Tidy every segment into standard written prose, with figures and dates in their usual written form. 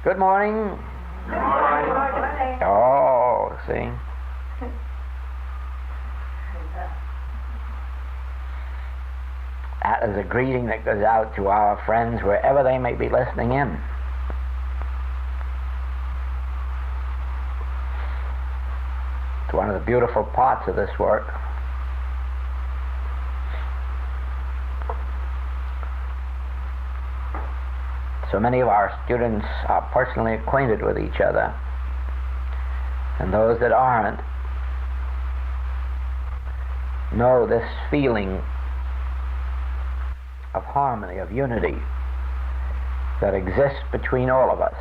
Good morning. Good morning. Oh, see. That is a greeting that goes out to our friends wherever they may be listening in. It's one of the beautiful parts of this work. So many of our students are personally acquainted with each other, and those that aren't know this feeling of harmony, of unity that exists between all of us.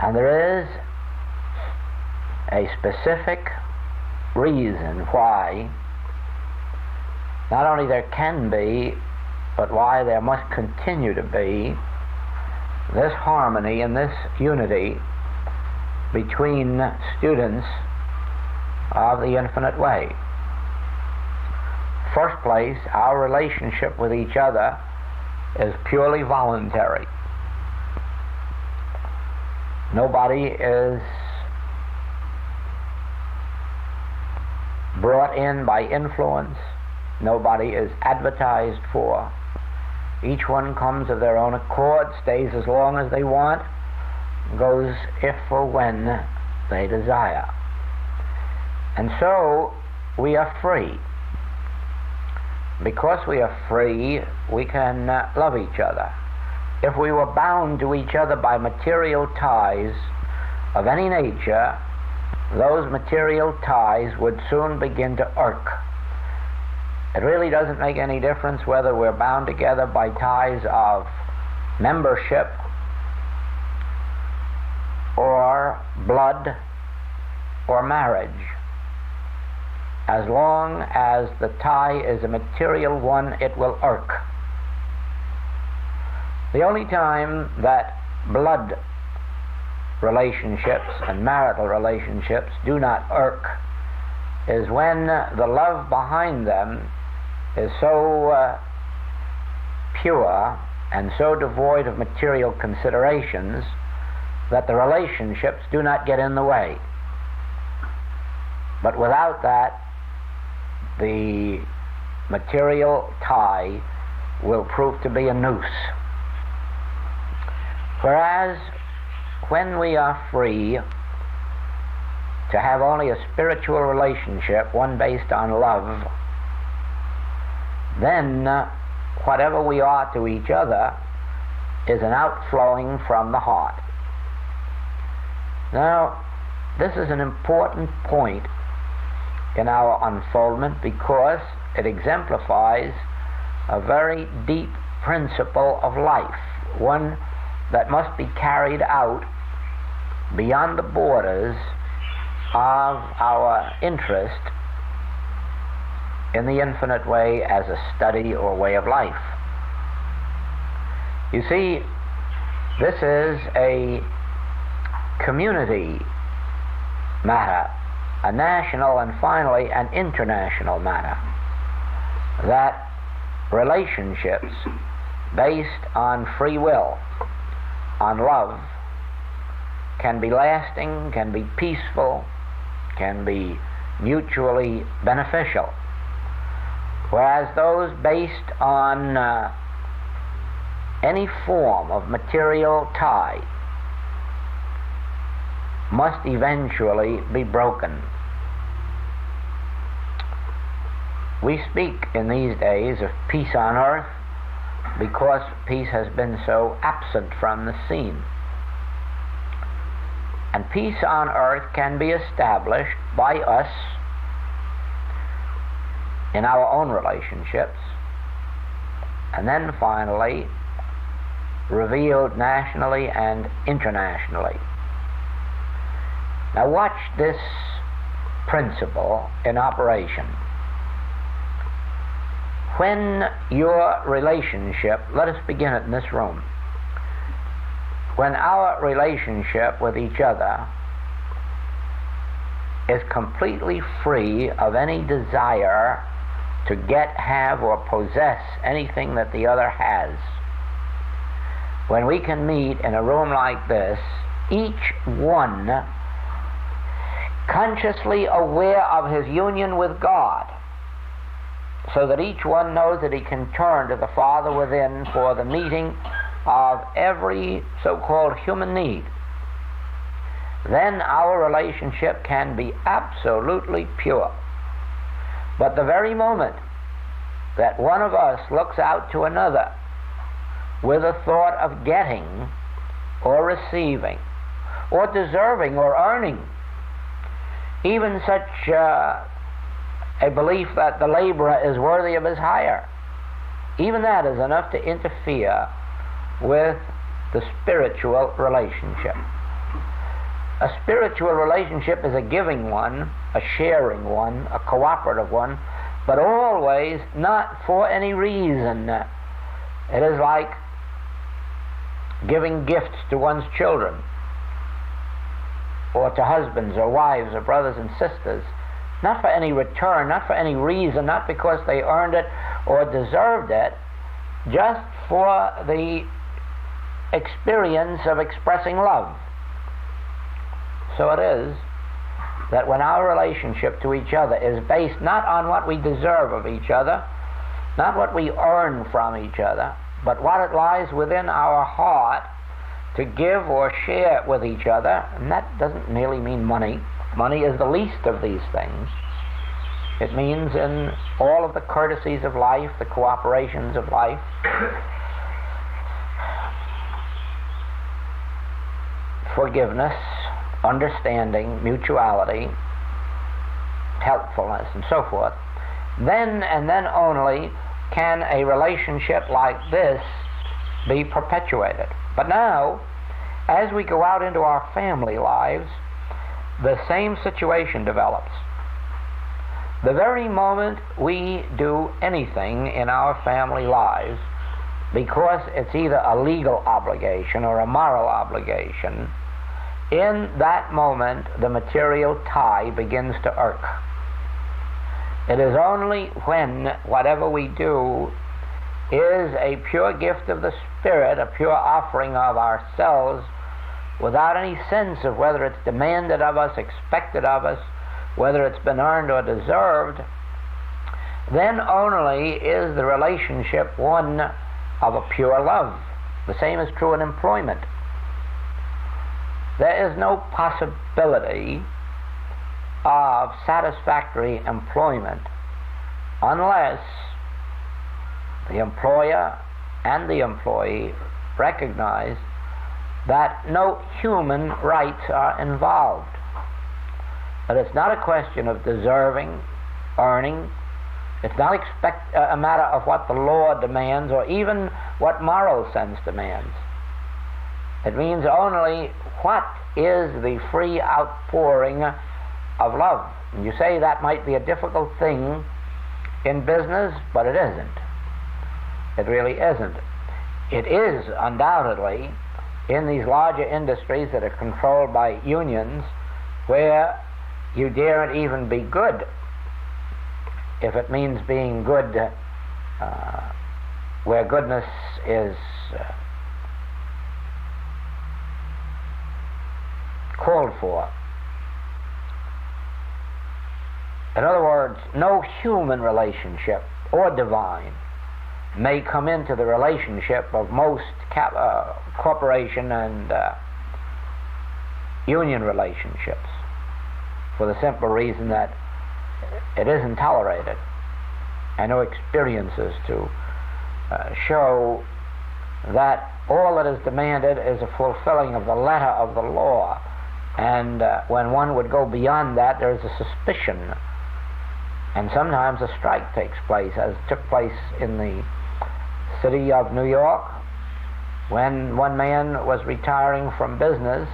And there is a specific reason why not only there can be, but why there must continue to be this harmony and this unity between students of the Infinite Way. First place, our relationship with each other is purely voluntary. Nobody is brought in by influence. Nobody is advertised for. Each one comes of their own accord, stays as long as they want, goes if or when they desire. And so we are free. Because we are free, we can love each other. If we were bound to each other by material ties of any nature, those material ties would soon begin to irk. It really doesn't make any difference whether we're bound together by ties of membership or blood or marriage. As long as the tie is a material one, it will irk. The only time that blood relationships and marital relationships do not irk is when the love behind them is so pure and so devoid of material considerations that the relationships do not get in the way. But without that, the material tie will prove to be a noose. Whereas when we are free to have only a spiritual relationship, one based on love, then whatever we are to each other is an outflowing from the heart. Now, this is an important point in our unfoldment because it exemplifies a very deep principle of life, one that must be carried out beyond the borders of our interest in the Infinite Way as a study or way of life. You see, this is a community matter, a national and finally an international matter, that relationships based on free will, on love, can be lasting, can be peaceful, can be mutually beneficial. Whereas those based on any form of material tie must eventually be broken. We speak in these days of peace on earth because peace has been so absent from the scene. And peace on earth can be established by us in our own relationships, and then finally revealed nationally and internationally. Now watch this principle in operation. When your relationship, let us begin it in this room, when our relationship with each other is completely free of any desire to get, have, or possess anything that the other has, when we can meet in a room like this, each one consciously aware of his union with God, so that each one knows that he can turn to the Father within for the meeting of every so-called human need, then our relationship can be absolutely pure. But the very moment that one of us looks out to another with a thought of getting or receiving or deserving or earning, even such a belief that the laborer is worthy of his hire, even that is enough to interfere with the spiritual relationship. A spiritual relationship is a giving one, a sharing one, a cooperative one, but always not for any reason. It is like giving gifts to one's children, or to husbands or wives or brothers and sisters, not for any return, not for any reason, not because they earned it or deserved it, just for the experience of expressing love. So it is that when our relationship to each other is based not on what we deserve of each other, not what we earn from each other, but what it lies within our heart to give or share with each other, and that doesn't merely mean money. Money is the least of these things. It means in all of the courtesies of life, the cooperations of life, forgiveness, understanding, mutuality, helpfulness, and so forth, then and then only can a relationship like this be perpetuated. But now, as we go out into our family lives, the same situation develops. The very moment we do anything in our family lives, because it's either a legal obligation or a moral obligation, in that moment the material tie begins to irk. It is only when whatever we do is a pure gift of the Spirit, a pure offering of ourselves, without any sense of whether it's demanded of us, expected of us, whether it's been earned or deserved, then only is the relationship one of a pure love. The same is true in employment. There is no possibility of satisfactory employment unless the employer and the employee recognize that no human rights are involved. That it's not a question of deserving, earning. It's not a matter of what the law demands or even what moral sense demands. It means only what is the free outpouring of love. And you say that might be a difficult thing in business, but it isn't. It really isn't. It is undoubtedly in these larger industries that are controlled by unions, where you daren't even be good if it means being good where goodness is called for. In other words, no human relationship or divine may come into the relationship of most corporation and union relationships, for the simple reason that it isn't tolerated, and no experiences to show that all that is demanded is a fulfilling of the letter of the law, and when one would go beyond that, there is a suspicion, and sometimes a strike takes place, as took place in the city of New York, when one man was retiring from business,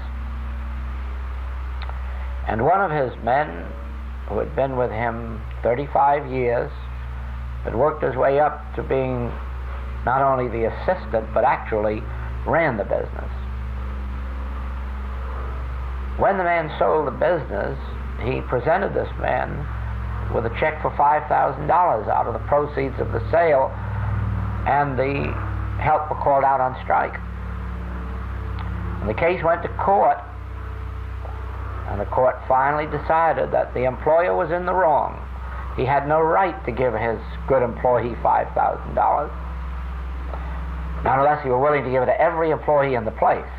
and one of his men, who had been with him 35 years, had worked his way up to being not only the assistant, but actually ran the business. When the man sold the business, he presented this man with a check for $5,000 out of the proceeds of the sale, and the help were called out on strike. The case went to court, and the court finally decided that the employer was in the wrong. He had no right to give his good employee $5,000, not unless he were willing to give it to every employee in the place.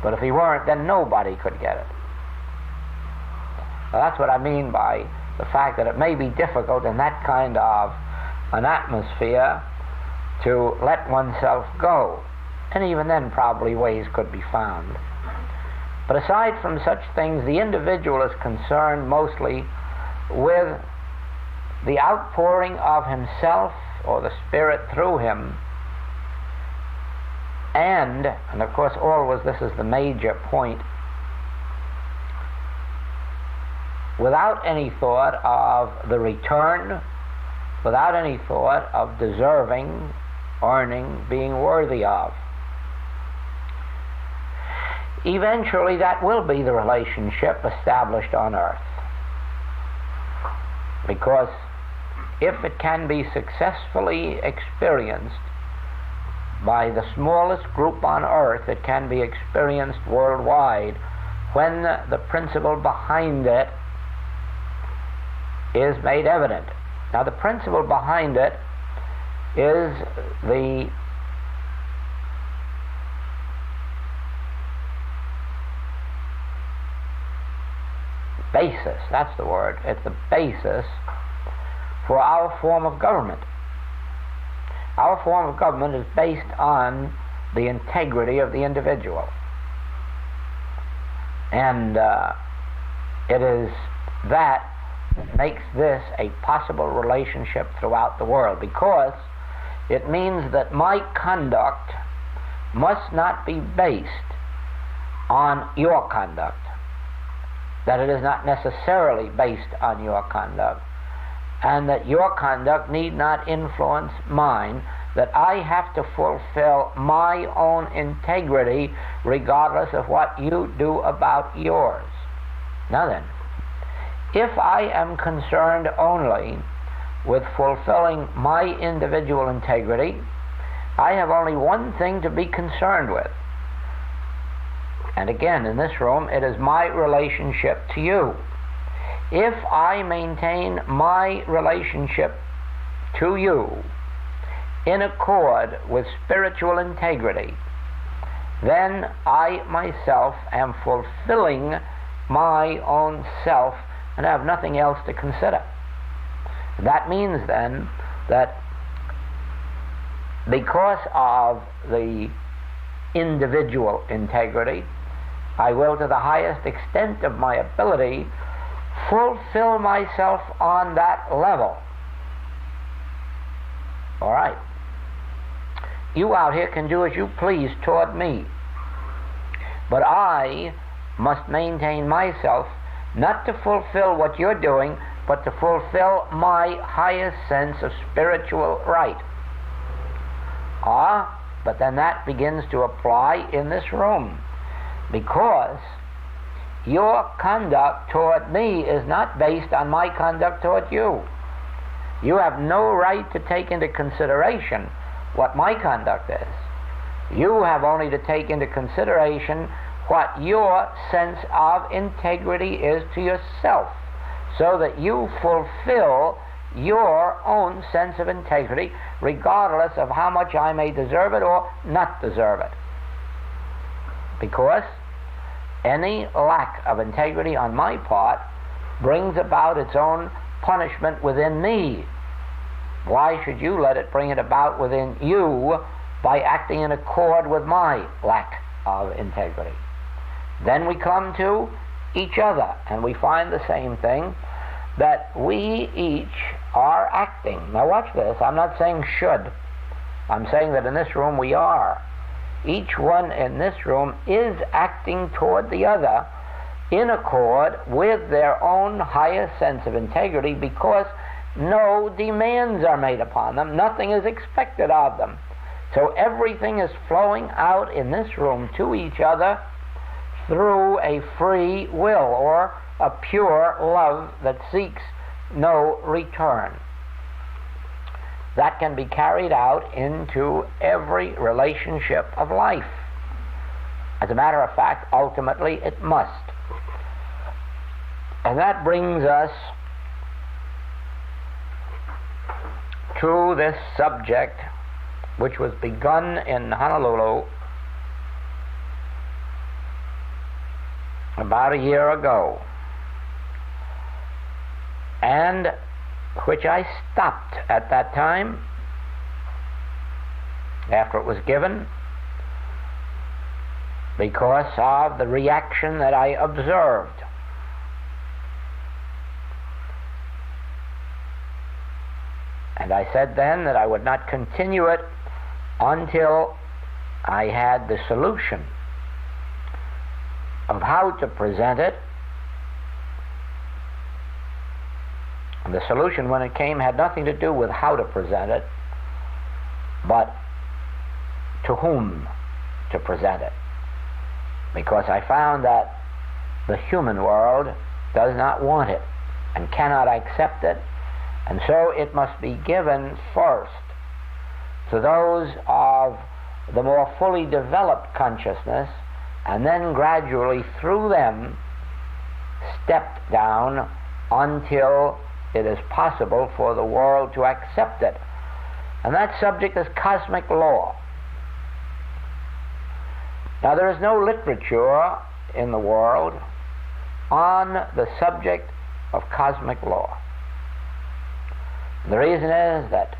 But if he weren't, then nobody could get it. Now, that's what I mean by the fact that it may be difficult in that kind of an atmosphere to let oneself go. And even then, probably ways could be found. But aside from such things, the individual is concerned mostly with the outpouring of himself or the Spirit through him, and of course always this is the major point, without any thought of the return, without any thought of deserving, earning, being worthy of. Eventually that will be the relationship established on earth, because if it can be successfully experienced by the smallest group on earth, it can be experienced worldwide when the principle behind it is made evident. Now, the principle behind it is the basis, that's the word, it's the basis for our form of government. Our form of government is based on the integrity of the individual. And it is that makes this a possible relationship throughout the world, because it means that my conduct must not be based on your conduct, that it is not necessarily based on your conduct, and that your conduct need not influence mine, that I have to fulfill my own integrity regardless of what you do about yours. Now then, if I am concerned only with fulfilling my individual integrity, I have only one thing to be concerned with. And again, in this room, it is my relationship to you. If I maintain my relationship to you in accord with spiritual integrity, then I myself am fulfilling my own self and have nothing else to consider. That means then that because of the individual integrity, I will, to the highest extent of my ability, fulfill myself on that level. All right. You out here can do as you please toward me, but I must maintain myself not to fulfill what you're doing, but to fulfill my highest sense of spiritual right. But then that begins to apply in this room, because your conduct toward me is not based on my conduct toward you. You have no right to take into consideration what my conduct is. You have only to take into consideration what your sense of integrity is to yourself, so that you fulfill your own sense of integrity regardless of how much I may deserve it or not deserve it. Because any lack of integrity on my part brings about its own punishment within me. Why should you let it bring it about within you by acting in accord with my lack of integrity? Then we come to each other, and we find the same thing, that we each are acting. Now watch this, I'm not saying should. I'm saying that in this room we are. Each one in this room is acting toward the other in accord with their own highest sense of integrity, because no demands are made upon them, nothing is expected of them. So everything is flowing out in this room to each other through a free will, or a pure love that seeks no return. That can be carried out into every relationship of life. As a matter of fact, ultimately it must. And that brings us to this subject which was begun in Honolulu about a year ago, and which I stopped at that time after it was given because of the reaction that I observed. And I said then that I would not continue it until I had the solution of how to present it. And the solution, when it came, had nothing to do with how to present it, but to whom to present it. Because I found that the human world does not want it and cannot accept it, and so it must be given first to those of the more fully developed consciousness, and then gradually through them stepped down until it is possible for the world to accept it. And that subject is cosmic law. Now, there is no literature in the world on the subject of cosmic law. The reason is that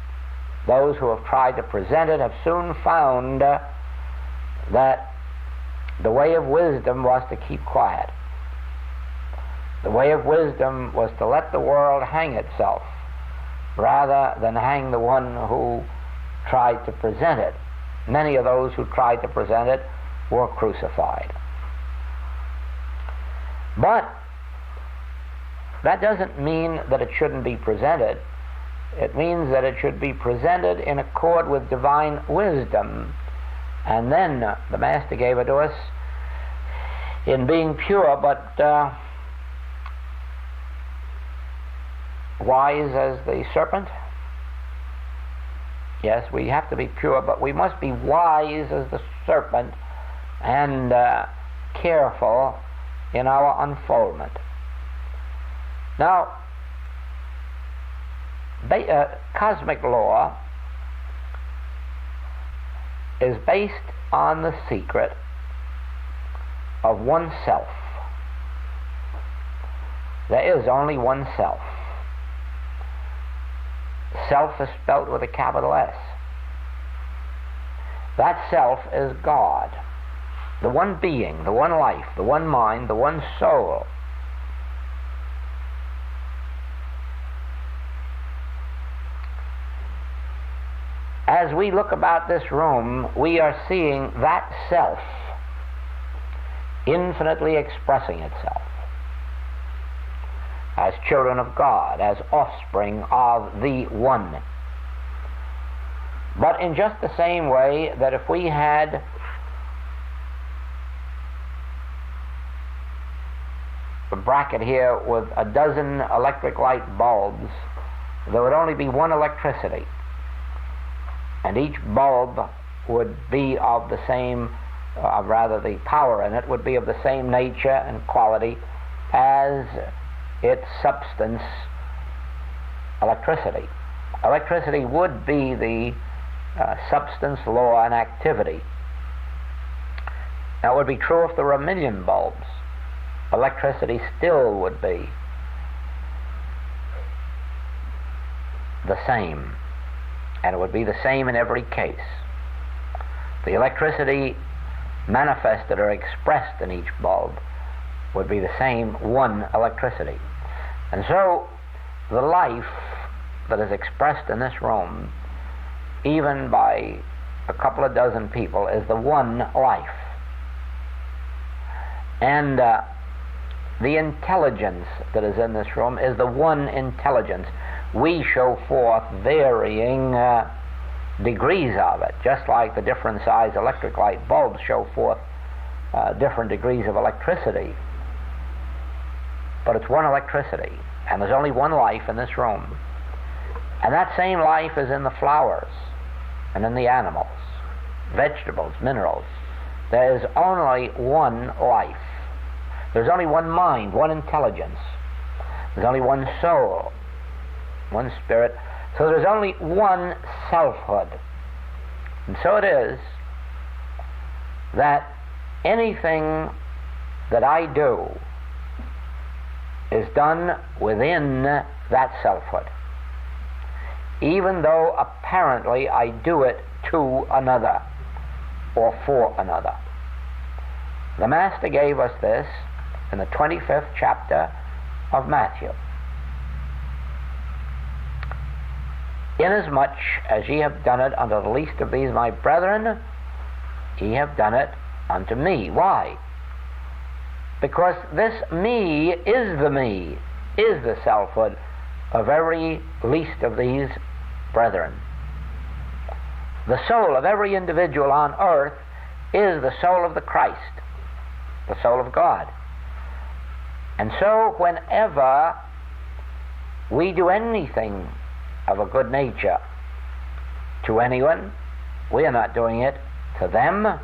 those who have tried to present it have soon found that the way of wisdom was to keep quiet. The way of wisdom was to let the world hang itself rather than hang the one who tried to present it. Many of those who tried to present it were crucified. But that doesn't mean that it shouldn't be presented. It means that it should be presented in accord with divine wisdom. And then the Master gave it to us in being pure, but wise as the serpent. Yes, we have to be pure, but we must be wise as the serpent and careful in our unfoldment. Now, cosmic law is based on the secret of oneself. There is only one self. Self is spelt with a capital S. That self is God, the one being, the one life, the one mind, the one soul. As we look about this room, we are seeing that self infinitely expressing itself as children of God, as offspring of the One. But in just the same way that if we had a bracket here with a dozen electric light bulbs, there would only be one electricity. And each bulb would be of the same, rather the power in it would be of the same nature and quality as its substance, electricity. Electricity would be the substance, law, and activity. That would be true if there were a million bulbs. Electricity still would be the same. And it would be the same in every case. The electricity manifested or expressed in each bulb would be the same one electricity. And so the life that is expressed in this room, even by a couple of dozen people, is the one life. And the intelligence that is in this room is the one intelligence. We show forth varying degrees of it, just like the different size electric light bulbs show forth different degrees of electricity. But it's one electricity, and there's only one life in this room. And that same life is in the flowers and in the animals, vegetables, minerals, There is only one life. There's only one mind, one intelligence. There's only one soul, one spirit. So there's only one selfhood. And so it is that anything that I do is done within that selfhood, even though apparently I do it to another or for another. The Master gave us this in the 25th chapter of Matthew. Inasmuch as ye have done it unto the least of these my brethren, ye have done it unto me. Why? Because this me, is the selfhood of every least of these brethren. The soul of every individual on earth is the soul of the Christ, the soul of God. And so whenever we do anything of a good nature to anyone, we are not doing it to them.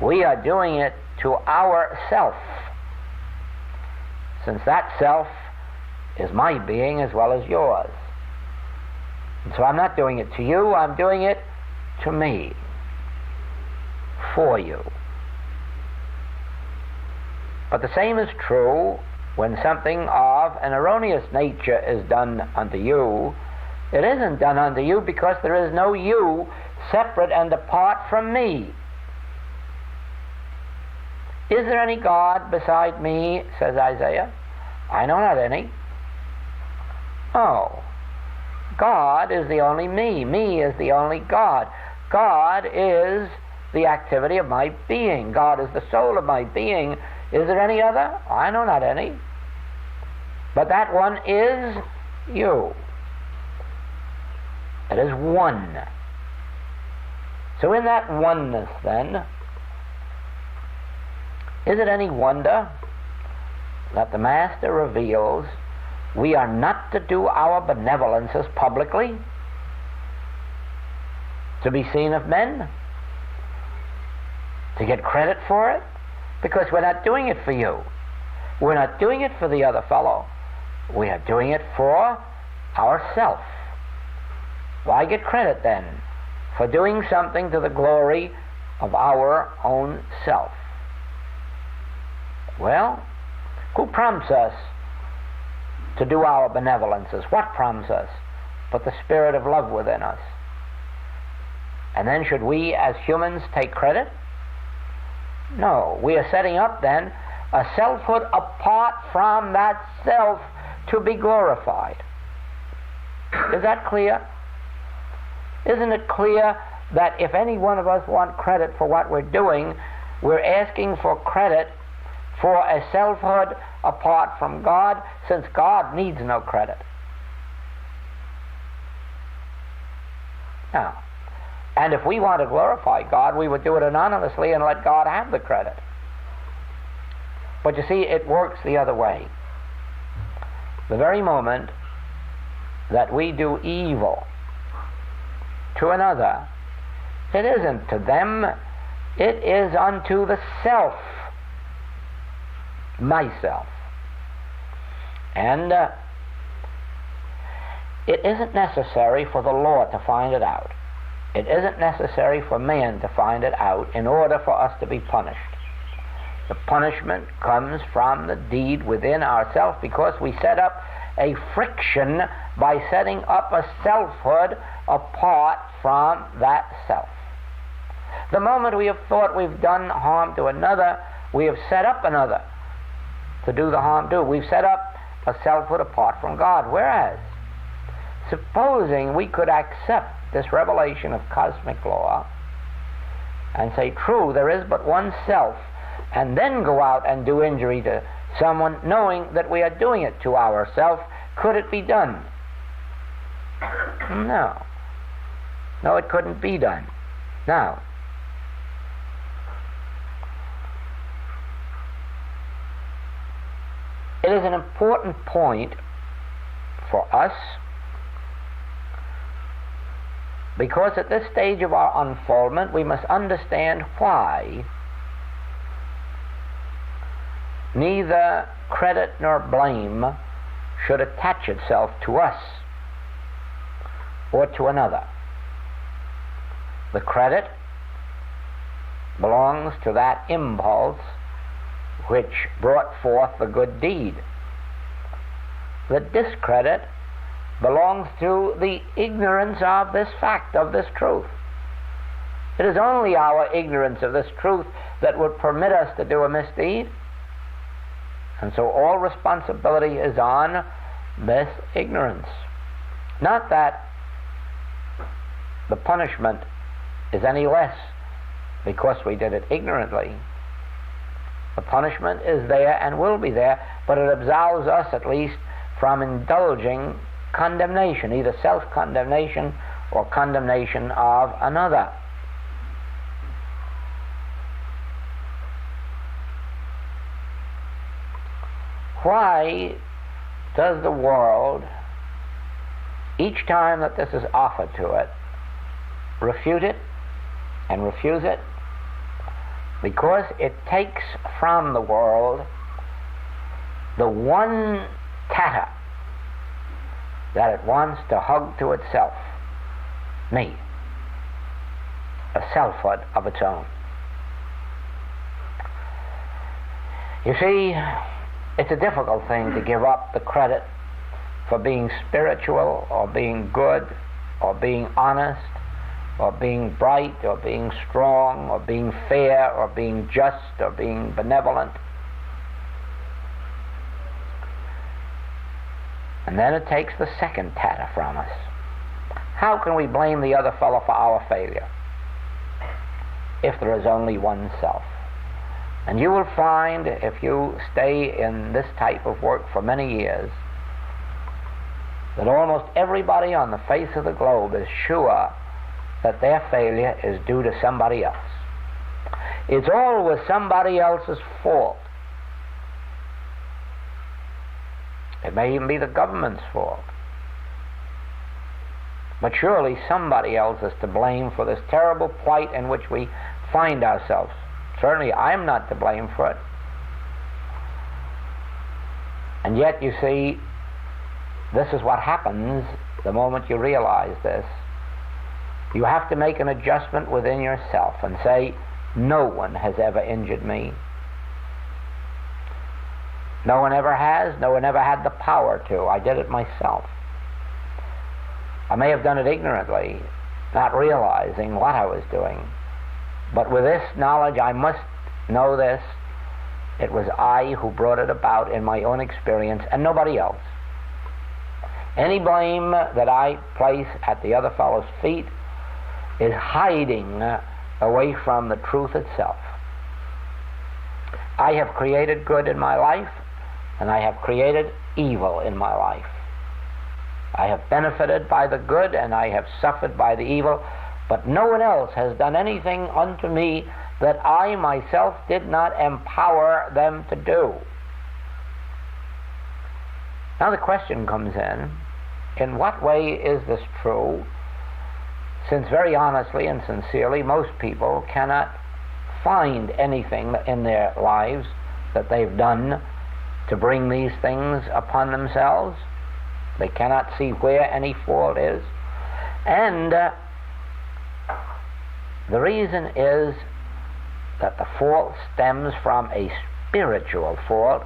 We are doing it to ourself, since that self is my being as well as yours. And so I'm not doing it to you, I'm doing it to me, for you. But the same is true when something of an erroneous nature is done unto you. It isn't done unto you because there is no you separate and apart from me. Is there any God beside me, says Isaiah? I know not any. Oh, God is the only me. Me is the only God. God is the activity of my being. God is the soul of my being. Is there any other? I know not any. But that one is you. It is one. So in that oneness, then, is it any wonder that the Master reveals we are not to do our benevolences publicly, to be seen of men, to get credit for it? Because we're not doing it for you. We're not doing it for the other fellow. We are doing it for ourself. Why get credit then for doing something to the glory of our own self? Well, who prompts us to do our benevolences? What prompts us but the spirit of love within us? And then should we as humans take credit? No, we are setting up then a selfhood apart from that self to be glorified. Is that clear? Isn't it clear that if any one of us want credit for what we're doing, we're asking for credit for a selfhood apart from God, since God needs no credit? Now, and if we want to glorify God, we would do it anonymously and let God have the credit. But you see, it works the other way. The very moment that we do evil to another, it isn't to them, it is unto the self, myself. And it isn't necessary for the law to find it out. It isn't necessary for man to find it out in order for us to be punished. The punishment comes from the deed within ourselves, because we set up a friction by setting up a selfhood apart from that self. The moment we have thought we've done harm to another, we have set up another to do the harm to. We've set up a selfhood apart from God. Whereas, supposing we could accept this revelation of cosmic law and say, true, there is but one self, and then go out and do injury to someone knowing that we are doing it to ourselves, could it be done? No. No, it couldn't be done. Now, it is an important point for us because at this stage of our unfoldment we must understand why neither credit nor blame should attach itself to us or to another. The credit belongs to that impulse which brought forth the good deed. The discredit belongs to the ignorance of this fact, of this truth. It is only our ignorance of this truth that would permit us to do a misdeed. And so all responsibility is on this ignorance. Not that the punishment is any less because we did it ignorantly. The punishment is there and will be there, but it absolves us at least from indulging condemnation, either self-condemnation or condemnation of another. Why does the world, each time that this is offered to it, refute it and refuse it? Because it takes from the world the one tatter that it wants to hug to itself, me, a selfhood of its own. You see, it's a difficult thing to give up the credit for being spiritual or being good or being honest or being bright or being strong or being fair or being just or being benevolent. And then it takes the second tatter from us. How can we blame the other fellow for our failure if there is only one self? And you will find, if you stay in this type of work for many years, that almost everybody on the face of the globe is sure that their failure is due to somebody else. It's always somebody else's fault. It may even be the government's fault. But surely somebody else is to blame for this terrible plight in which we find ourselves. Certainly I'm not to blame for it. And yet, you see, this is what happens the moment you realize this. You have to make an adjustment within yourself and say, no one has ever injured me. No one ever has. No one ever had the power to. I did it myself. I may have done it ignorantly, not realizing what I was doing. But with this knowledge, I must know this. It was I who brought it about in my own experience and nobody else. Any blame that I place at the other fellow's feet is hiding away from the truth itself. I have created good in my life, and I have created evil in my life. I have benefited by the good, and I have suffered by the evil, but no one else has done anything unto me that I myself did not empower them to do. Now the question comes in what way is this true? Since very honestly and sincerely, most people cannot find anything in their lives that they've done to bring these things upon themselves. They cannot see where any fault is. And the reason is that the fault stems from a spiritual fault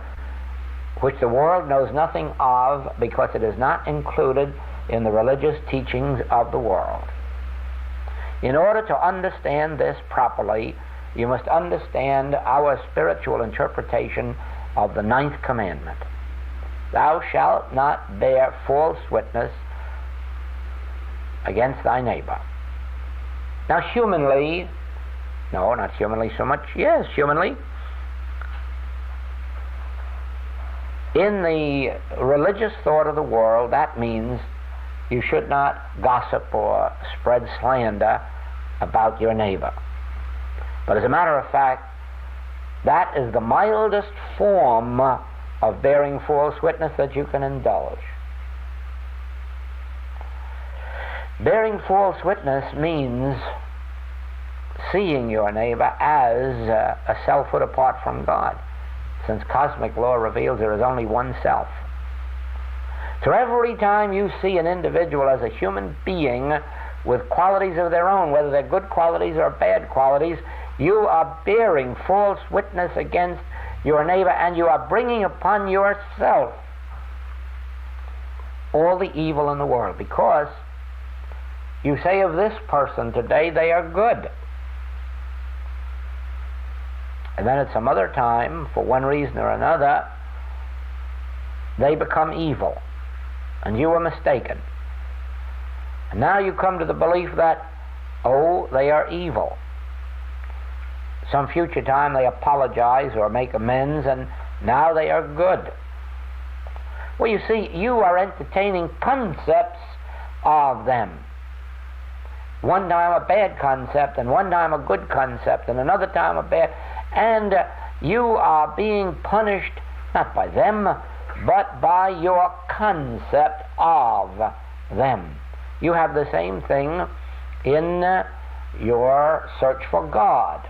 which the world knows nothing of because it is not included in the religious teachings of the world. In order to understand this properly, you must understand our spiritual interpretation of the 9th commandment. Thou shalt not bear false witness against thy neighbor. Now humanly, no, not humanly so much, yes, humanly, in the religious thought of the world, that means you should not gossip or spread slander about your neighbor. But as a matter of fact, that is the mildest form of bearing false witness that you can indulge. Bearing false witness means seeing your neighbor as a selfhood apart from God, since cosmic law reveals there is only one self. So every time you see an individual as a human being with qualities of their own, whether they're good qualities or bad qualities, you are bearing false witness against your neighbor, and you are bringing upon yourself all the evil in the world, because you say of this person today they are good, and then at some other time, for one reason or another, they become evil, and you were mistaken. And now you come to the belief that, oh, they are evil. Some future time they apologize or make amends, and now they are good. Well, you see, you are entertaining concepts of them. One time a bad concept, and one time a good concept, and another time a bad, and you are being punished not by them, but by your concept of them. You have the same thing in your search for God.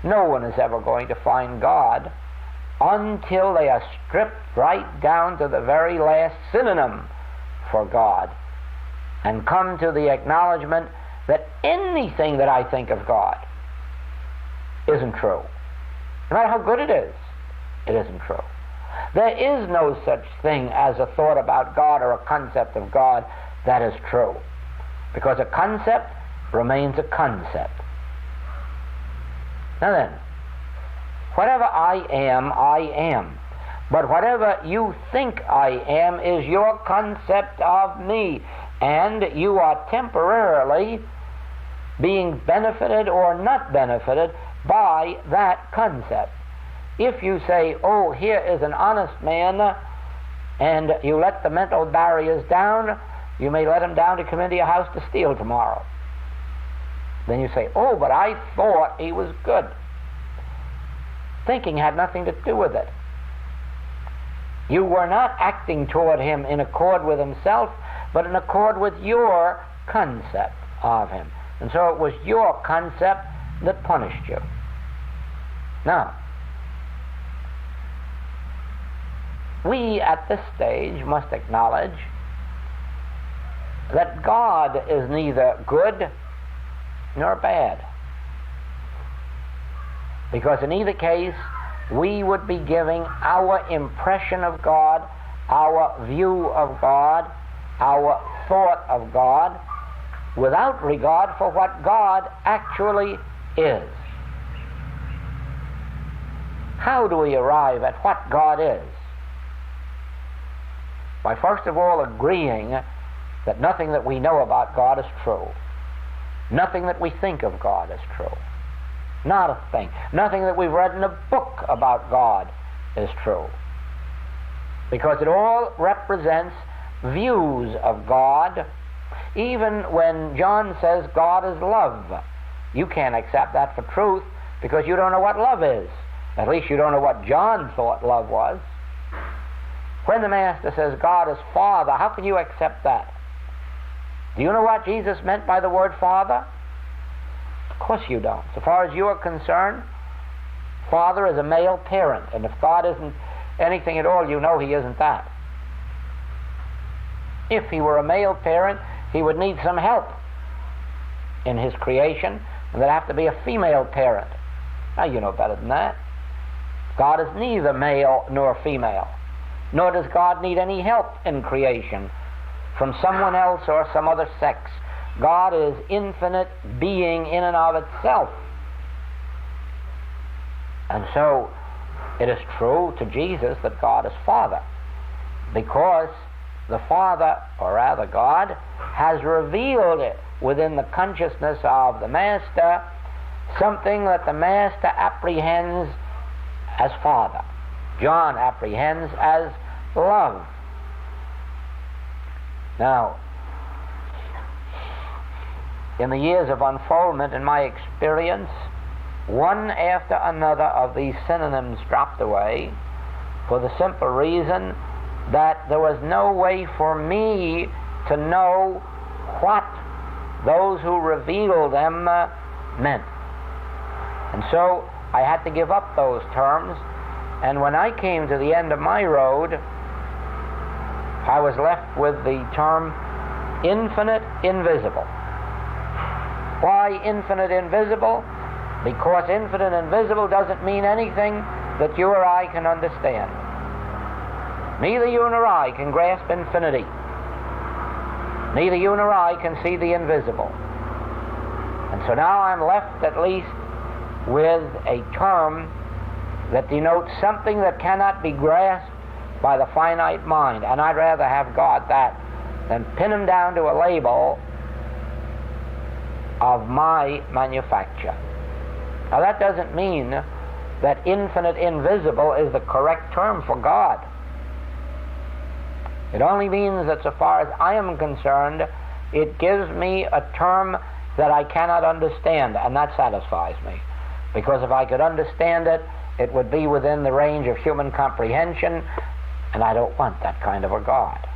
No one is ever going to find God until they are stripped right down to the very last synonym for God and come to the acknowledgement that anything that I think of God isn't true. No matter how good it isn't true. There is no such thing as a thought about God or a concept of God that is true, because a concept remains a concept. Now then, whatever I am. But whatever you think I am is your concept of me, and you are temporarily being benefited or not benefited by that concept. If you say, oh, here is an honest man, and you let the mental barriers down, you may let him down to come into your house to steal tomorrow. Then you say, oh, but I thought he was good. Thinking had nothing to do with it. You were not acting toward him in accord with himself, but in accord with your concept of him. And so it was your concept that punished you. Now, we at this stage must acknowledge that God is neither good nor bad, because in either case we would be giving our impression of God, our view of God, our thought of God, without regard for what God actually is. How do we arrive at what God is? By first of all agreeing that nothing that we know about God is true. Nothing that we think of God is true. Not a thing. Nothing that we've read in a book about God is true. Because it all represents views of God. Even when John says God is love, you can't accept that for truth because you don't know what love is. At least you don't know what John thought love was. When the Master says God is Father, how can you accept that? Do you know what Jesus meant by the word Father? Of course you don't. So far as you are concerned, Father is a male parent, and if God isn't anything at all, you know he isn't that. If he were a male parent, he would need some help in his creation, and there'd have to be a female parent. Now you know better than that. God is neither male nor female, nor does God need any help in creation from someone else or some other sex. God is infinite being in and of itself. And so it is true to Jesus that God is Father, because the Father, or rather God, has revealed it within the consciousness of the Master, something that the Master apprehends as Father. John apprehends as love. Now, in the years of unfoldment, in my experience, one after another of these synonyms dropped away for the simple reason that there was no way for me to know what those who revealed them meant. And so I had to give up those terms, and when I came to the end of my road, I was left with the term infinite invisible. Why infinite invisible? Because infinite invisible doesn't mean anything that you or I can understand. Neither you nor I can grasp infinity. Neither you nor I can see the invisible. And so now I'm left at least with a term that denotes something that cannot be grasped by the finite mind. And I'd rather have God that than pin him down to a label of my manufacture. Now that doesn't mean that infinite invisible is the correct term for God. It only means that so far as I am concerned, it gives me a term that I cannot understand, and that satisfies me. Because if I could understand it, it would be within the range of human comprehension, and I don't want that kind of a God.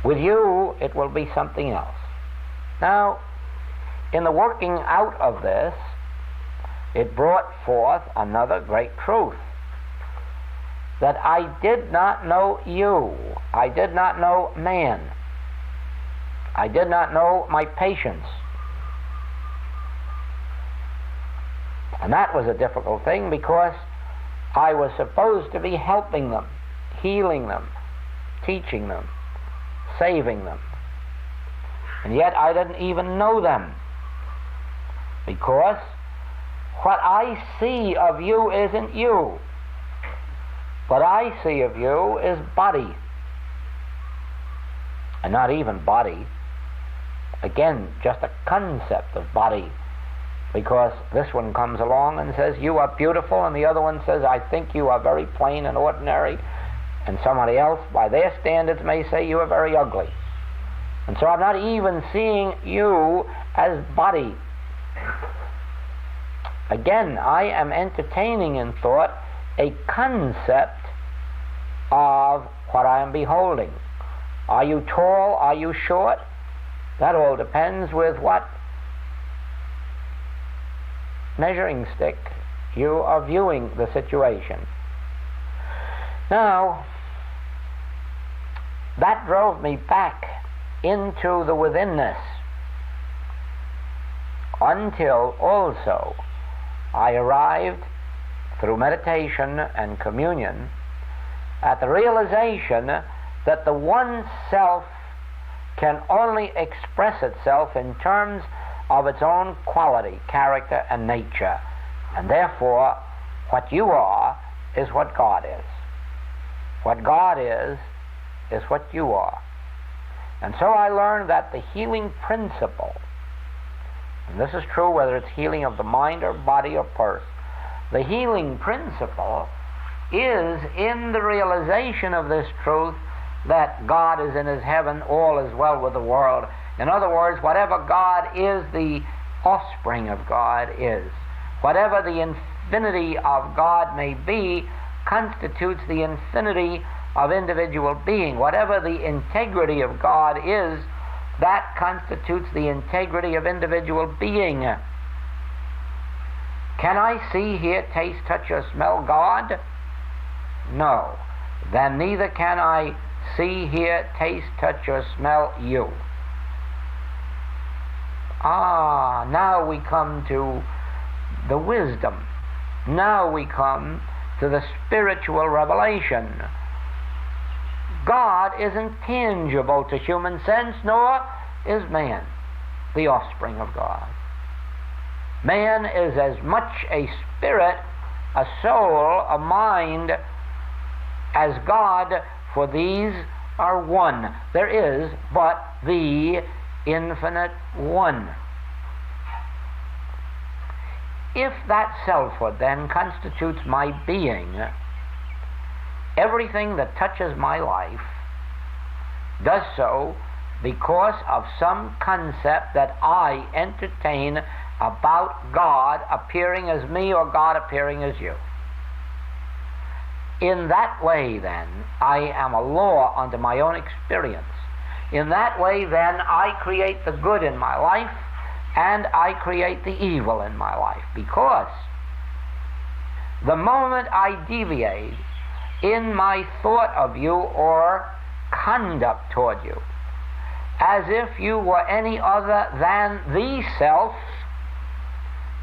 With you, it will be something else. Now, in the working out of this, it brought forth another great truth. That I did not know you. I did not know man. I did not know my patients. And that was a difficult thing because I was supposed to be helping them, healing them, teaching them, saving them. And yet I didn't even know them, because what I see of you isn't you. What I see of you is body. And not even body. Again, just a concept of body. Because this one comes along and says, you are beautiful, and the other one says, I think you are very plain and ordinary. And somebody else, by their standards, may say you are very ugly. And so I'm not even seeing you as body. Again, I am entertaining in thought a concept of what I am beholding. Are you tall? Are you short? That all depends with what measuring stick you are viewing the situation. Now, that drove me back into the withinness until also I arrived through meditation and communion at the realization that the one self can only express itself in terms of its own quality, character, and nature. And therefore, what you are is what God is. What God is what you are. And so I learned that the healing principle, and this is true whether it's healing of the mind or body or purse, the healing principle is in the realization of this truth that God is in his heaven, all is well with the world. In other words, whatever God is, the offspring of God is. Whatever the infinity of God may be, constitutes the infinity of individual being. Whatever the integrity of God is, that constitutes the integrity of individual being. Can I see, hear, taste, touch, or smell God? No. Then neither can I see, hear, taste, touch, or smell you. Now we come to the wisdom. Now we come to the spiritual revelation. God isn't tangible to human sense, nor is man, the offspring of God. Man is as much a spirit, a soul, a mind, as God, for these are one. There is but the infinite one. If that selfhood then constitutes my being, everything that touches my life does so because of some concept that I entertain about God appearing as me or God appearing as you. In that way, then, I am a law unto my own experience. In that way, then, I create the good in my life and I create the evil in my life, because the moment I deviate in my thought of you or conduct toward you, as if you were any other than the self,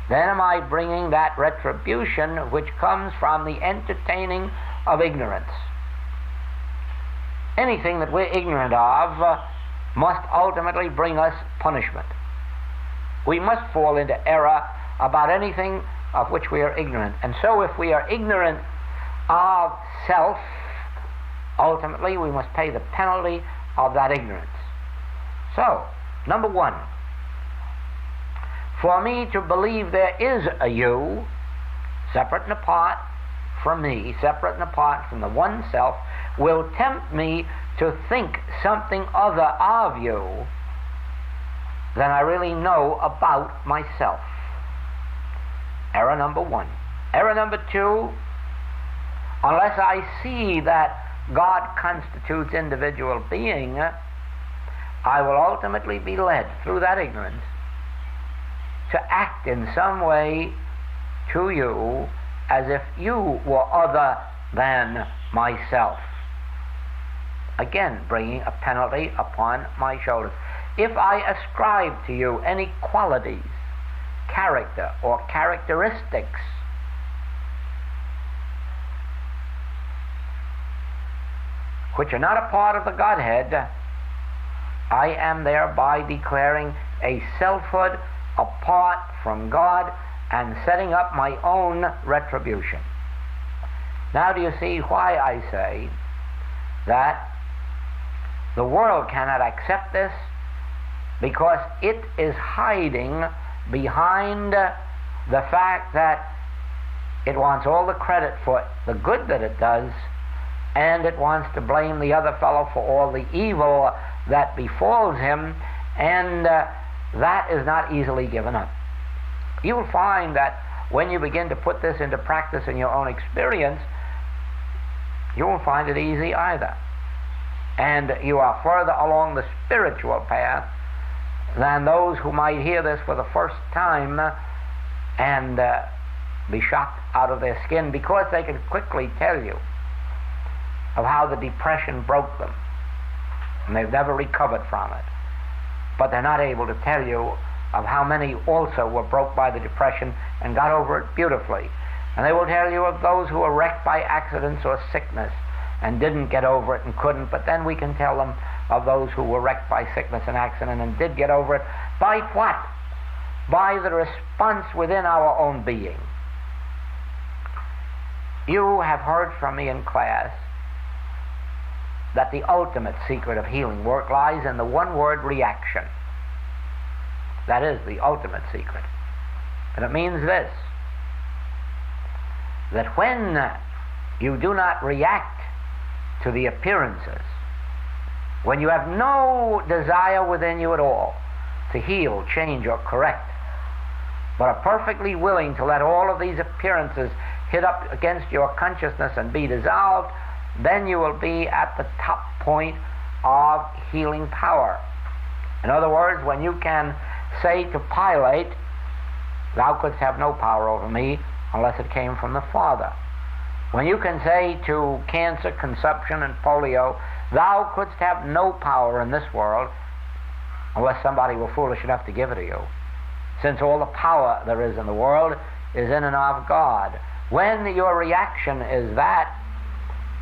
then am I bringing that retribution which comes from the entertaining of ignorance. Anything that we're ignorant of must ultimately bring us punishment. We must fall into error about anything of which we are ignorant. And so if we are ignorant of self, ultimately we must pay the penalty of that ignorance. So, number one, for me to believe there is a you, separate and apart from me, separate and apart from the one self, will tempt me to think something other of you than I really know about myself. Error number one. Error number two, unless I see that God constitutes individual being, I will ultimately be led through that ignorance to act in some way to you as if you were other than myself. Again, bringing a penalty upon my shoulders. If I ascribe to you any qualities, character, or characteristics which are not a part of the Godhead, I am thereby declaring a selfhood apart from God and setting up my own retribution. Now do you see why I say that the world cannot accept this? Because it is hiding behind the fact that it wants all the credit for the good that it does, and it wants to blame the other fellow for all the evil that befalls him, and that is not easily given up. You will find that when you begin to put this into practice in your own experience, you won't find it easy either. And you are further along the spiritual path than those who might hear this for the first time and be shocked out of their skin, because they can quickly tell you of how the depression broke them and they've never recovered from it. But they're not able to tell you of how many also were broke by the depression and got over it beautifully. And they will tell you of those who were wrecked by accidents or sickness and didn't get over it and couldn't, but then we can tell them of those who were wrecked by sickness and accident and did get over it. By what? By the response within our own being. You have heard from me in class that the ultimate secret of healing work lies in the one word reaction. That is the ultimate secret. And it means this, that when you do not react to the appearances, when you have no desire within you at all to heal, change, or correct, but are perfectly willing to let all of these appearances hit up against your consciousness and be dissolved, then you will be at the top point of healing power. In other words, when you can say to Pilate, "Thou couldst have no power over me unless it came from the Father." When you can say to cancer, consumption, and polio, "Thou couldst have no power in this world unless somebody were foolish enough to give it to you, since all the power there is in the world is in and of God." When your reaction is that,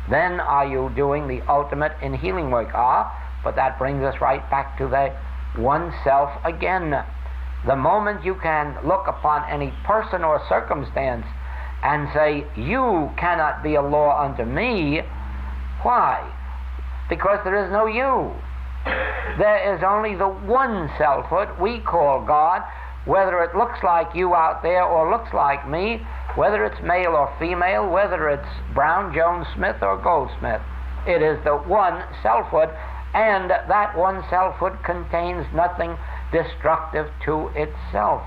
then are you doing the ultimate in healing work? But that brings us right back to the one self again. The moment you can look upon any person or circumstance and say, "You cannot be a law unto me," why? Because there is no you. There is only the one selfhood we call God, whether it looks like you out there or looks like me, whether it's male or female, whether it's Brown, Jones, Smith, or Goldsmith. It is the one selfhood, and that one selfhood contains nothing destructive to itself.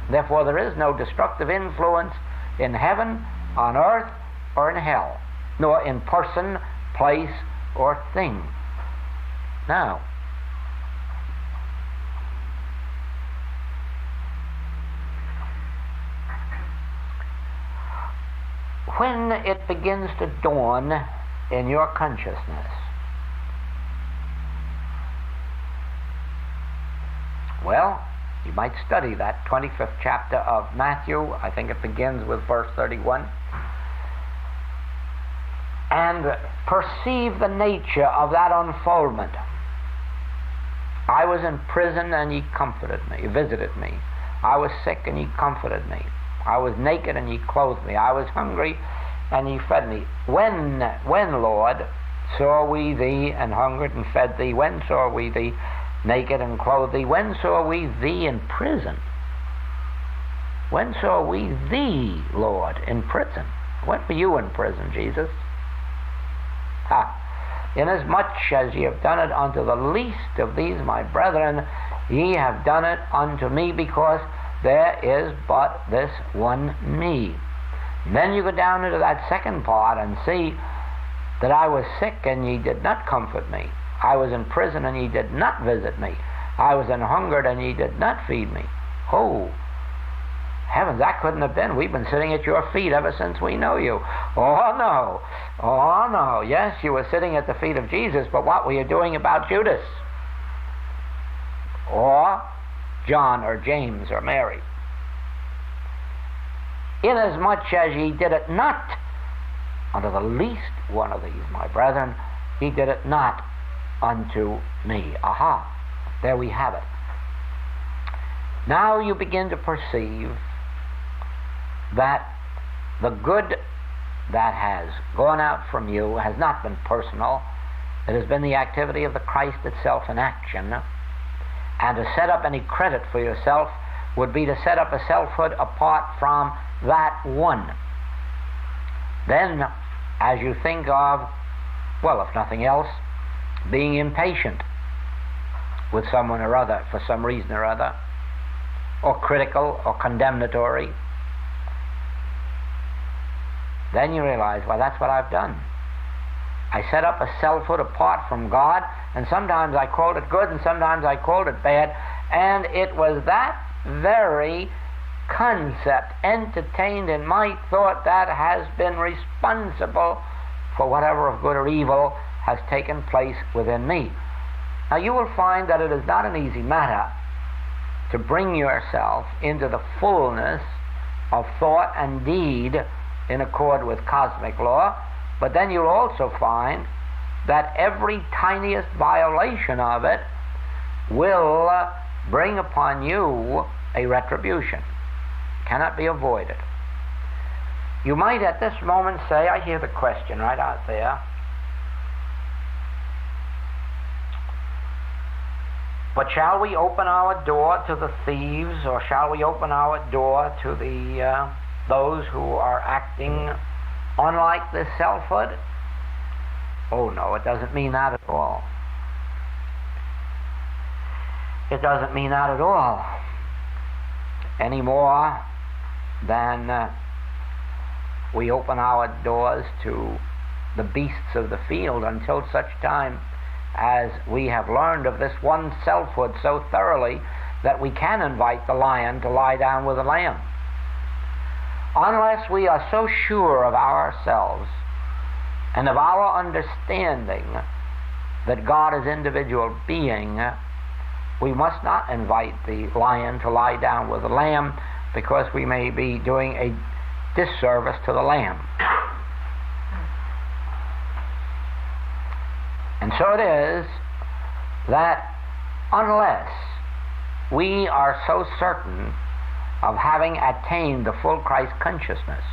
Therefore, there is no destructive influence in heaven, on earth, or in hell, nor in person, place, or thing. Now, when it begins to dawn in your consciousness, well, you might study that 25th chapter of Matthew. I think it begins with verse 31. And perceive the nature of that unfoldment. I was in prison and ye comforted me, visited me. I was sick and ye comforted me. I was naked and ye clothed me. I was hungry and ye fed me. When, Lord, saw we thee and hungered and fed thee? When saw we thee naked and clothed thee? When saw we thee in prison? When saw we thee, Lord, in prison? When were you in prison, Jesus? Inasmuch as ye have done it unto the least of these my brethren, ye have done it unto me, because there is but this one me. And then you go down into that second part and see that I was sick and ye did not comfort me. I was in prison and ye did not visit me. I was an hungered and ye did not feed me. Oh, heavens, that couldn't have been. We've been sitting at your feet ever since we know you. Oh, no. Oh, no. Yes, you were sitting at the feet of Jesus, but what were you doing about Judas? Or John or James or Mary? Inasmuch as ye did it not unto the least one of these, my brethren, ye did it not unto me. Aha. There we have it. Now you begin to perceive that the good that has gone out from you has not been personal. It has been the activity of the Christ itself in action. And to set up any credit for yourself would be to set up a selfhood apart from that one. Then, as you think of, well, if nothing else, being impatient with someone or other for some reason or other, or critical or condemnatory, then you realize, well, that's what I've done. I set up a selfhood apart from God, and sometimes I called it good and sometimes I called it bad, and it was that very concept entertained in my thought that has been responsible for whatever of good or evil has taken place within me. Now you will find that it is not an easy matter to bring yourself into the fullness of thought and deed in accord with cosmic law, but then you'll also find that every tiniest violation of it will bring upon you a retribution. Cannot be avoided. You might at this moment say, I hear the question right out there, but shall we open our door to the thieves, or shall we open our door to those who are acting unlike this selfhood? Oh no, it doesn't mean that at all. It doesn't mean that at all. Any more than we open our doors to the beasts of the field until such time as we have learned of this one selfhood so thoroughly that we can invite the lion to lie down with the lamb. Unless we are so sure of ourselves and of our understanding that God is individual being, we must not invite the lion to lie down with the lamb, because we may be doing a disservice to the lamb. And so it is that unless we are so certain of having attained the full Christ consciousness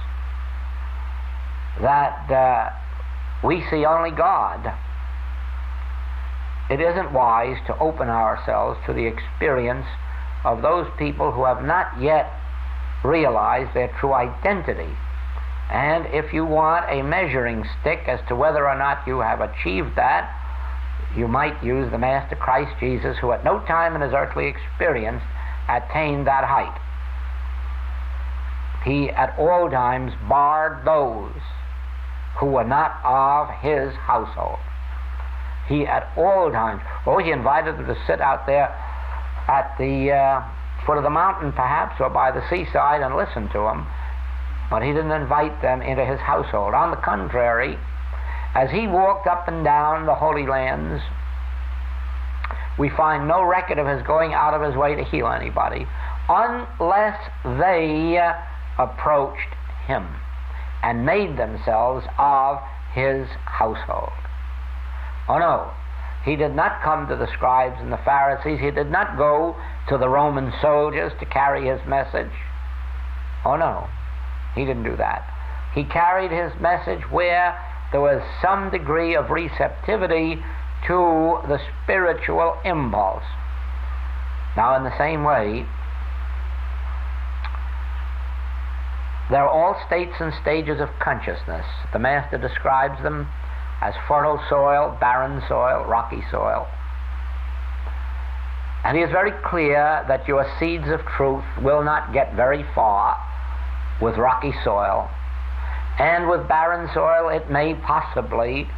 that we see only God, it isn't wise to open ourselves to the experience of those people who have not yet realized their true identity. And if you want a measuring stick as to whether or not you have achieved that, you might use the Master Christ Jesus, who at no time in his earthly experience attained that height. He at all times barred those who were not of his household. He at all times, he invited them to sit out there at the foot of the mountain perhaps, or by the seaside, and listen to him. but he didn't invite them into his household. On the contrary, as he walked up and down the Holy Lands, we find no record of his going out of his way to heal anybody unless they approached him and made themselves of his household. Oh no, he did not come to the scribes and the Pharisees. He did not go to the Roman soldiers to carry his message. Oh no, he didn't do that. He carried his message where there was some degree of receptivity to the spiritual impulse. Now, in the same way, there are all states and stages of consciousness. The Master describes them as fertile soil, barren soil, rocky soil. And he is very clear that your seeds of truth will not get very far with rocky soil. And with barren soil, it may possibly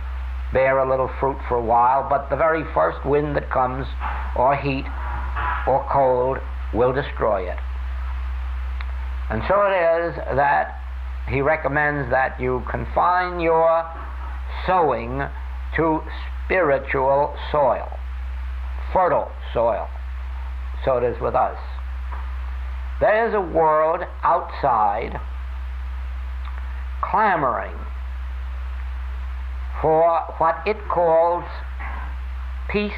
bear a little fruit for a while, but the very first wind that comes, or heat, or cold, will destroy it. And so it is that he recommends that you confine your sowing to spiritual soil, fertile soil. So it is with us. There is a world outside clamoring for what it calls peace,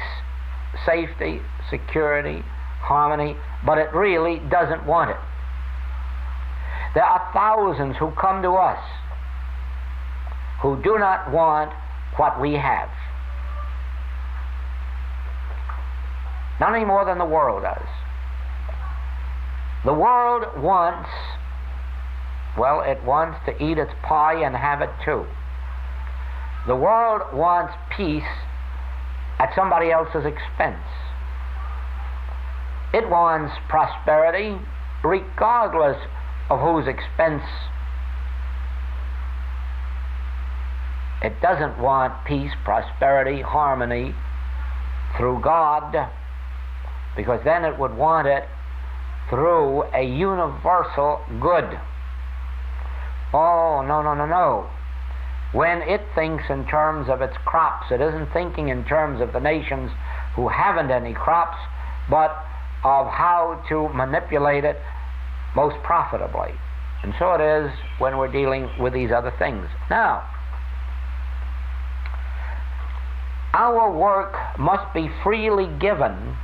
safety, security, harmony, but it really doesn't want it. There are thousands who come to us who do not want what we have. Not any more than the world does. The world wants, well, it wants to eat its pie and have it too. The world wants peace at somebody else's expense. It wants prosperity regardless of whose expense. It doesn't want peace, prosperity, harmony through God, because then it would want it through a universal good. Oh, no, no, no, no. When it thinks in terms of its crops, it isn't thinking in terms of the nations who haven't any crops, but of how to manipulate it most profitably. And so it is when we're dealing with these other things. Now, our work must be freely given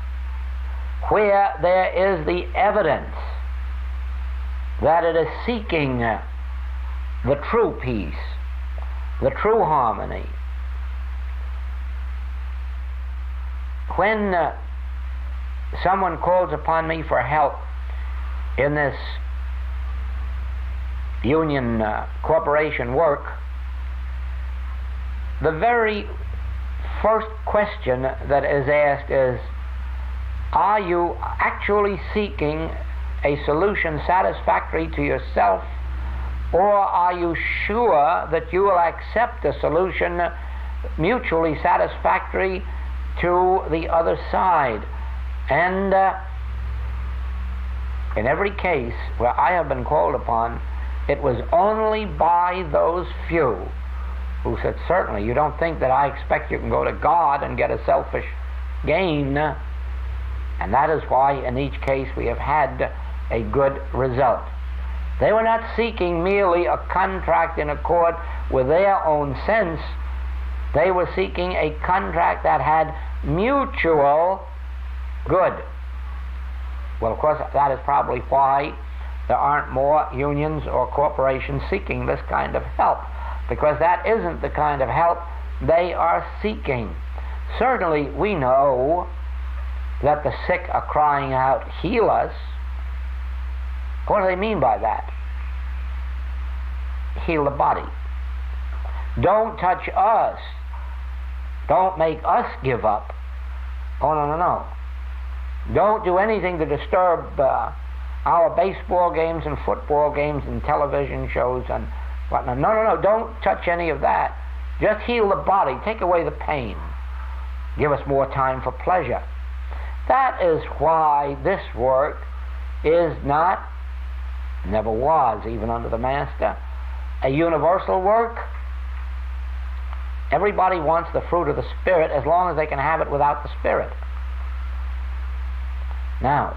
where there is the evidence that it is seeking the true peace, the true harmony. When someone calls upon me for help in this union corporation work, the very first question that is asked is, are you actually seeking a solution satisfactory to yourself, or are you sure that you will accept a solution mutually satisfactory to the other side? And in every case where I have been called upon, it was only by those few who said, certainly, you don't think that I expect you can go to God and get a selfish gain. And that is why in each case we have had a good result. They were not seeking merely a contract in accord with their own sense. They were seeking a contract that had mutual good. Well, of course, that is probably why there aren't more unions or corporations seeking this kind of help, because that isn't the kind of help they are seeking. Certainly, we know that the sick are crying out, heal us. What do they mean by that? Heal the body. Don't touch us. Don't make us give up. Oh, no, no, no. Don't do anything to disturb our baseball games and football games and television shows and whatnot. No, no, no. Don't touch any of that. Just heal the body. Take away the pain. Give us more time for pleasure. That is why this work is not Never was, even under the Master, a universal work. Everybody wants the fruit of the Spirit as long as they can have it without the Spirit. Now,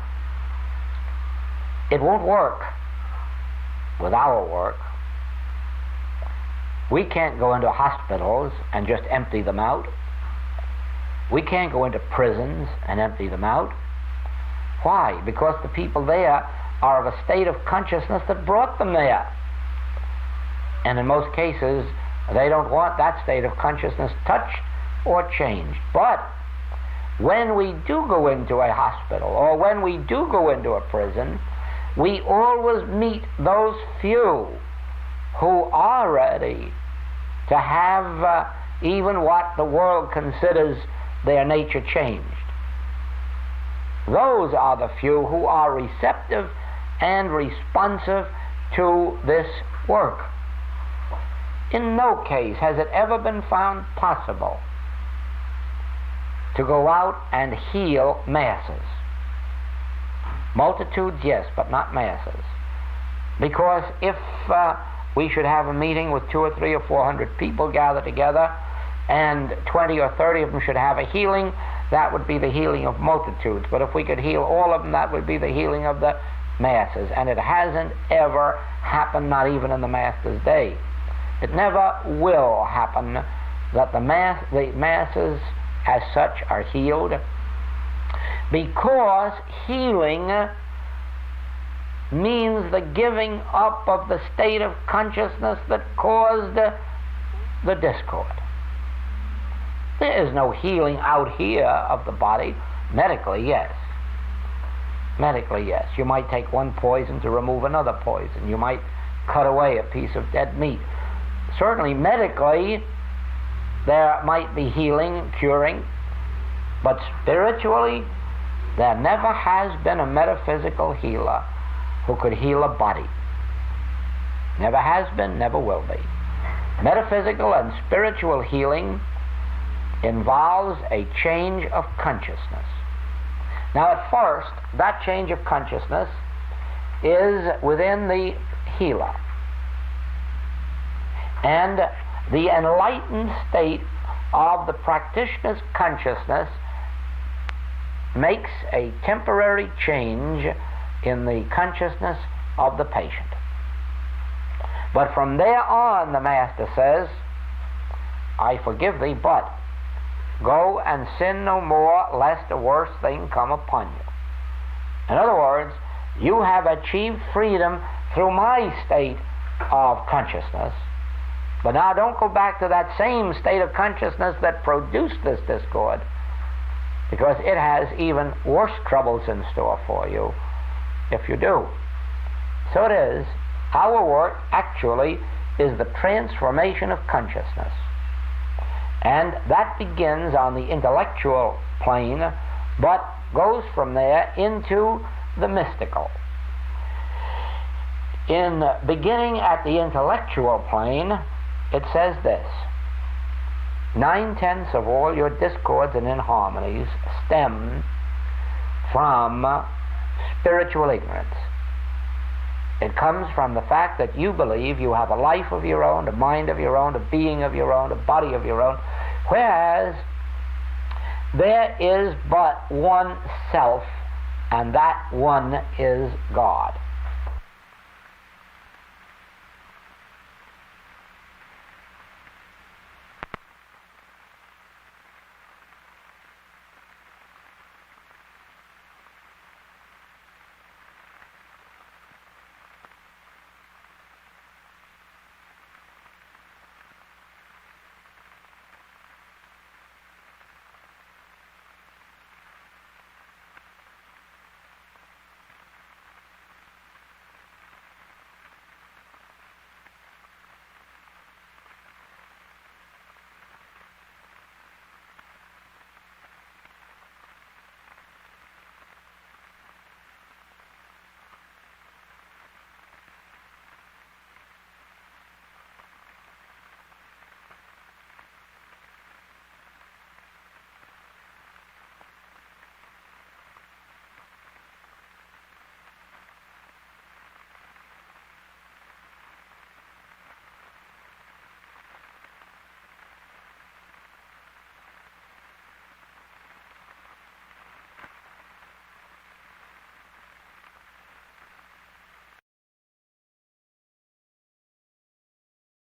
it won't work with our work. We can't go into hospitals and just empty them out. We can't go into prisons and empty them out. Why? Because the people there are of a state of consciousness that brought them there. And in most cases, they don't want that state of consciousness touched or changed. But when we do go into a hospital, or when we do go into a prison, we always meet those few who are ready to have even what the world considers their nature changed. Those are the few who are receptive and responsive to this work. In no case has it ever been found possible to go out and heal masses. Multitudes, yes, but not masses. Because if we should have a meeting with 200 or 300 or 400 people gathered together, and 20 or 30 of them should have a healing, that would be the healing of multitudes. But if we could heal all of them, that would be the healing of the masses. And it hasn't ever happened, not even in the Master's day. It never will happen that the masses as such are healed, because healing means the giving up of the state of consciousness that caused the discord. There is no healing out here of the body. Medically, yes. Medically, yes. You might take one poison to remove another poison. You might cut away a piece of dead meat. Certainly, medically, there might be healing, curing, but spiritually, there never has been a metaphysical healer who could heal a body. Never has been, never will be. Metaphysical and spiritual healing involves a change of consciousness. Now, at first, that change of consciousness is within the healer. And the enlightened state of the practitioner's consciousness makes a temporary change in the consciousness of the patient. But from there on, the Master says, I forgive thee, but go and sin no more, lest a worse thing come upon you. In other words, you have achieved freedom through my state of consciousness, but now don't go back to that same state of consciousness that produced this discord, because it has even worse troubles in store for you if you do. So it is, our work actually is the transformation of consciousness. And that begins on the intellectual plane, but goes from there into the mystical. In beginning at the intellectual plane, it says this: 9/10 of all your discords and inharmonies stem from spiritual ignorance. It comes from the fact that you believe you have a life of your own, a mind of your own, a being of your own, a body of your own, whereas there is but one self, and that one is God.